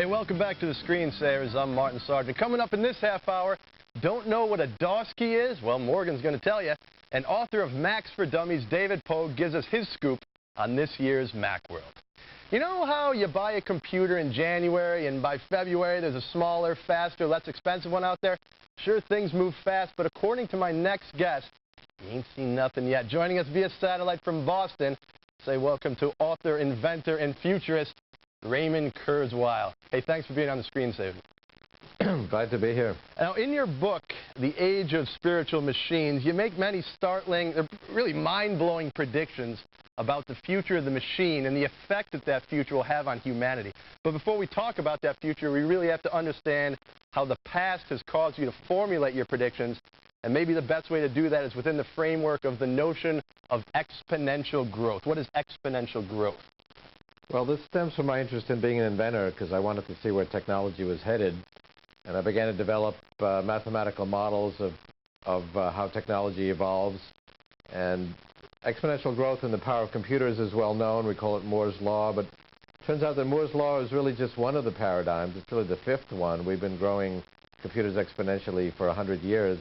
Hey, welcome back to the Screensavers. I'm Martin Sargent. Coming up in this half hour, don't know what a DOS key is? Well, Morgan's going to tell you. And author of Macs for Dummies, David Pogue, gives us his scoop on this year's Macworld. You know how you buy a computer in January and by February there's a smaller, faster, less expensive one out there? Sure, things move fast, but according to my next guest, he ain't seen nothing yet. Joining us via satellite from Boston, say welcome to author, inventor, and futurist, Raymond Kurzweil. Hey, thanks for being on the Screensaver. Glad to be here. Now, in your book, The Age of Spiritual Machines, you make many startling, really mind-blowing predictions about the future of the machine and the effect that that future will have on humanity. But before we talk about that future, we really have to understand how the past has caused you to formulate your predictions. And maybe the best way to do that is within the framework of the notion of exponential growth. What is exponential growth? Well, this stems from my interest in being an inventor because I wanted to see where technology was headed. And I began to develop mathematical models of how technology evolves. And exponential growth in the power of computers is well known. We call it Moore's Law. But it turns out that Moore's Law is really just one of the paradigms. It's really the fifth one. We've been growing computers exponentially for 100 years.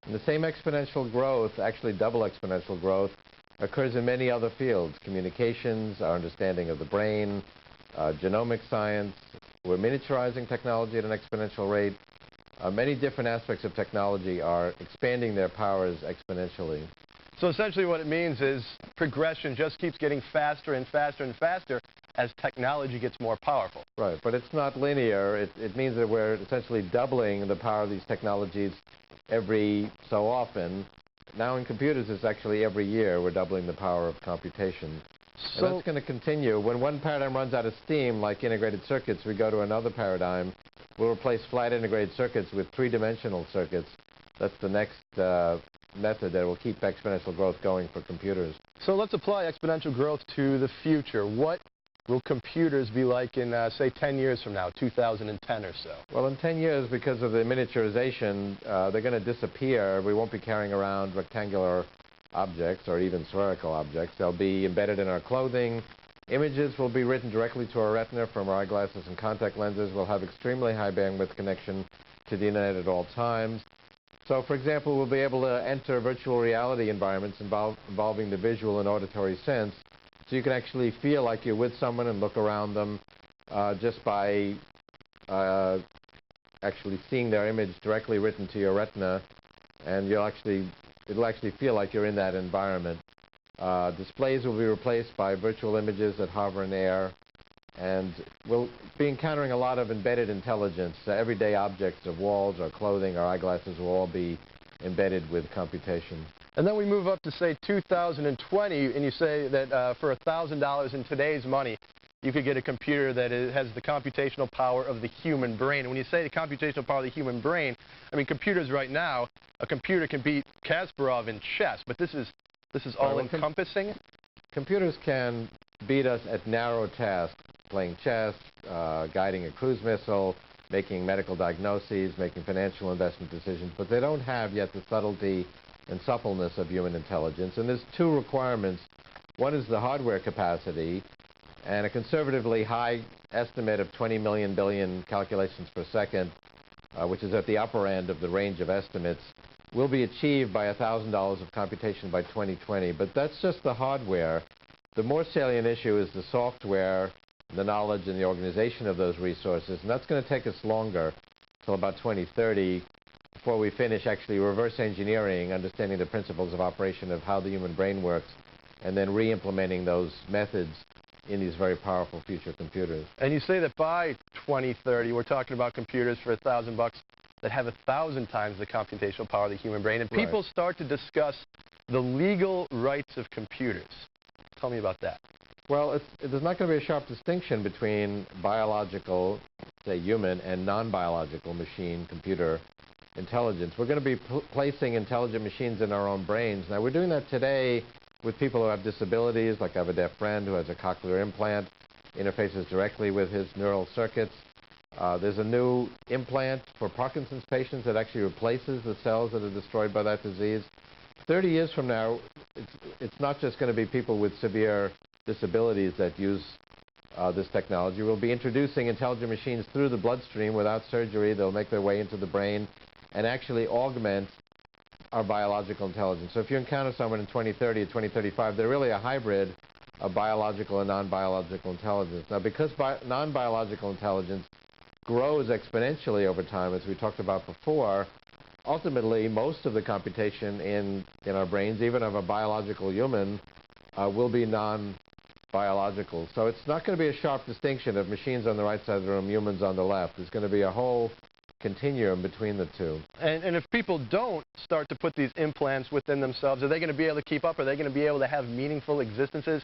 And the same exponential growth, actually double exponential growth, occurs in many other fields: communications, our understanding of the brain, genomic science. We're miniaturizing technology at an exponential rate. Many different aspects of technology are expanding their powers exponentially. So essentially what it means is progression just keeps getting faster and faster and faster as technology gets more powerful. Right, but it's not linear. It means that we're essentially doubling the power of these technologies every so often. Now in computers, it's actually every year we're doubling the power of computation. So that's going to continue. When one paradigm runs out of steam, like integrated circuits, we go to another paradigm. We'll replace flat integrated circuits with three-dimensional circuits. That's the next method that will keep exponential growth going for computers. So let's apply exponential growth to the future. What will computers be like in, say, 10 years from now, 2010 or so? Well, in 10 years, because of the miniaturization, they're going to disappear. We won't be carrying around rectangular objects or even spherical objects. They'll be embedded in our clothing. Images will be written directly to our retina from our eyeglasses and contact lenses. We'll have extremely high bandwidth connection to the internet at all times. So, for example, we'll be able to enter virtual reality environments involving the visual and auditory sense, so you can actually feel like you're with someone and look around them just by actually seeing their image directly written to your retina, and it'll actually feel like you're in that environment. Displays will be replaced by virtual images that hover in the air, and we'll be encountering a lot of embedded intelligence. Everyday objects, our walls, our clothing, our eyeglasses will all be embedded with computation. And then we move up to, say, 2020, and you say that for $1,000 in today's money, you could get a computer that has the computational power of the human brain. And when you say the computational power of the human brain, I mean, computers right now, a computer can beat Kasparov in chess, but this is all-encompassing? Computers can beat us at narrow tasks, playing chess, guiding a cruise missile, making medical diagnoses, making financial investment decisions, but they don't have yet the subtlety and suppleness of human intelligence. And there's two requirements. One is the hardware capacity, and a conservatively high estimate of 20 million billion calculations per second, which is at the upper end of the range of estimates, will be achieved by $1,000 of computation by 2020. But that's just the hardware. The more salient issue is the software, the knowledge, and the organization of those resources, and that's going to take us longer, till about 2030, before we finish actually reverse engineering, understanding the principles of operation of how the human brain works, and then re-implementing those methods in these very powerful future computers. And you say that by 2030, we're talking about computers for $1,000 that have 1,000 times the computational power of the human brain, and people start to discuss the legal rights of computers. Tell me about that. Well, there's not going to be a sharp distinction between biological, say human, and non-biological machine computer intelligence. We're going to be placing intelligent machines in our own brains. Now, we're doing that today with people who have disabilities, like I have a deaf friend who has a cochlear implant, interfaces directly with his neural circuits. There's a new implant for Parkinson's patients that actually replaces the cells that are destroyed by that disease. 30 years from now, it's not just going to be people with severe disabilities that use this technology. We'll be introducing intelligent machines through the bloodstream without surgery. They'll make their way into the brain and actually augment our biological intelligence. So if you encounter someone in 2030 or 2035, they're really a hybrid of biological and non-biological intelligence. Now, because non-biological intelligence grows exponentially over time, as we talked about before, ultimately most of the computation in our brains, even of a biological human, will be non-biological. So it's not going to be a sharp distinction of machines on the right side of the room, humans on the left. There's going to be a whole continuum between the two. And if people don't start to put these implants within themselves, are they going to be able to keep up? Are they going to be able to have meaningful existences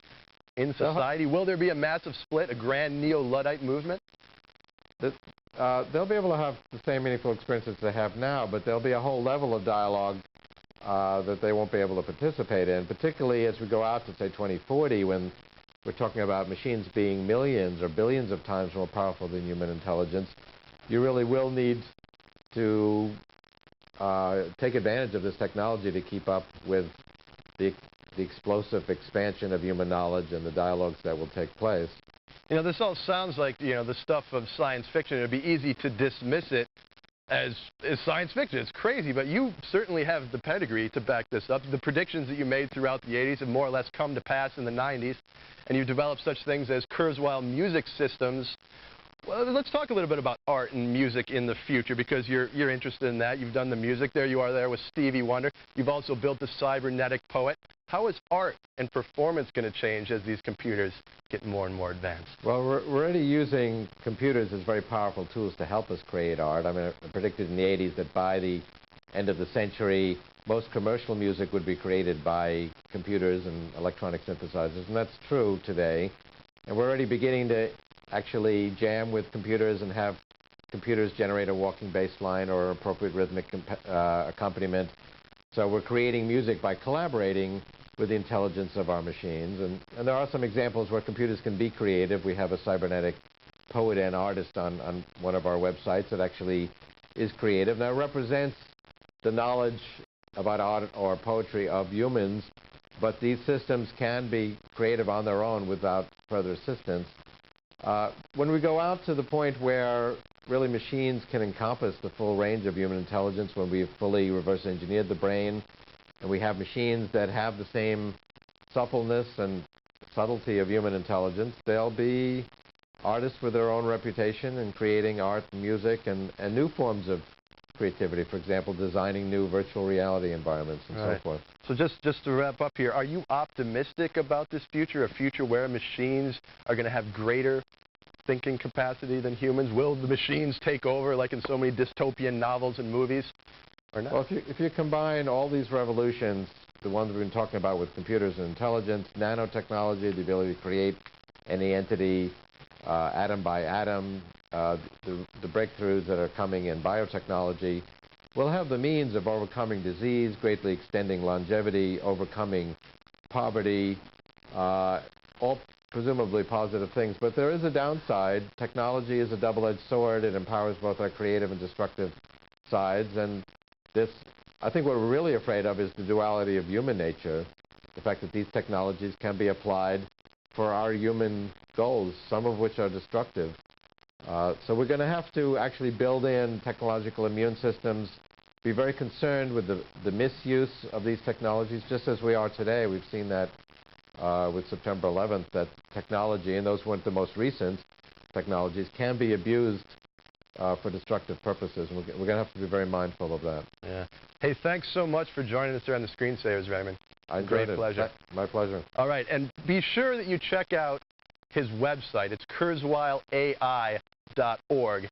in society? Will there be a massive split, a grand neo-Luddite movement? They'll be able to have the same meaningful experiences they have now, but there'll be a whole level of dialogue that they won't be able to participate in, particularly as we go out to, say, 2040, when we're talking about machines being millions or billions of times more powerful than human intelligence. You really will need to take advantage of this technology to keep up with the explosive expansion of human knowledge and the dialogues that will take place. You know, this all sounds like, the stuff of science fiction. It would be easy to dismiss it as science fiction. It's crazy, but you certainly have the pedigree to back this up. The predictions that you made throughout the 80s have more or less come to pass in the 90s, and you've developed such things as Kurzweil music systems. Well, let's talk a little bit about art and music in the future, because you're interested in that. You've done the music. There you are there with Stevie Wonder. You've also built the cybernetic poet. How is art and performance going to change as these computers get more and more advanced? Well, we're already using computers as very powerful tools to help us create art. I mean, I predicted in the 80s that by the end of the century, most commercial music would be created by computers and electronic synthesizers, and that's true today. And we're already beginning to actually jam with computers and have computers generate a walking bass line or appropriate rhythmic accompaniment. So we're creating music by collaborating with the intelligence of our machines. And there are some examples where computers can be creative. We have a cybernetic poet and artist on one of our websites that actually is creative. Now, it represents the knowledge about art or poetry of humans, but these systems can be creative on their own without further assistance. When we go out to the point where really machines can encompass the full range of human intelligence, when we've fully reverse engineered the brain, and we have machines that have the same suppleness and subtlety of human intelligence, they'll be artists with their own reputation in creating art and music and new forms of creativity. For example, designing new virtual reality environments and so forth. So just to wrap up here, are you optimistic about this future, a future where machines are going to have greater thinking capacity than humans? Will the machines take over like in so many dystopian novels and movies, or not? Well, if you combine all these revolutions, the ones we've been talking about with computers and intelligence, nanotechnology, the ability to create any entity atom by atom, the breakthroughs that are coming in biotechnology, we'll have the means of overcoming disease, greatly extending longevity, overcoming poverty, all presumably positive things. But there is a downside. Technology is a double-edged sword. It empowers both our creative and destructive sides. And this, I think what we're really afraid of is the duality of human nature, the fact that these technologies can be applied for our human goals, some of which are destructive. So we're going to have to actually build in technological immune systems, be very concerned with the misuse of these technologies, just as we are today. We've seen that with September 11th, that technology, and those weren't the most recent technologies, can be abused for destructive purposes. And we're going to have to be very mindful of that. Yeah. Hey, thanks so much for joining us here on the Screensavers, Raymond. Great pleasure. My pleasure. All right, and be sure that you check out his website. It's kurzweilai.org,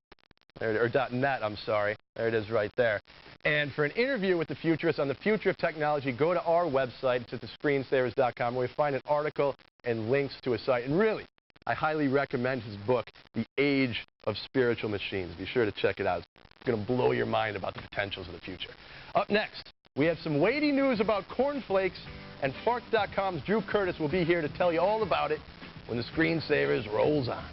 or .net, I'm sorry. There it is right there. And for an interview with the futurist on the future of technology, go to our website. It's at thescreensavers.com, where you find an article and links to a site. And really, I highly recommend his book, The Age of Spiritual Machines. Be sure to check it out. It's going to blow your mind about the potentials of the future. Up next, we have some weighty news about cornflakes, and Fark.com's Drew Curtis will be here to tell you all about it when the Screensavers rolls on.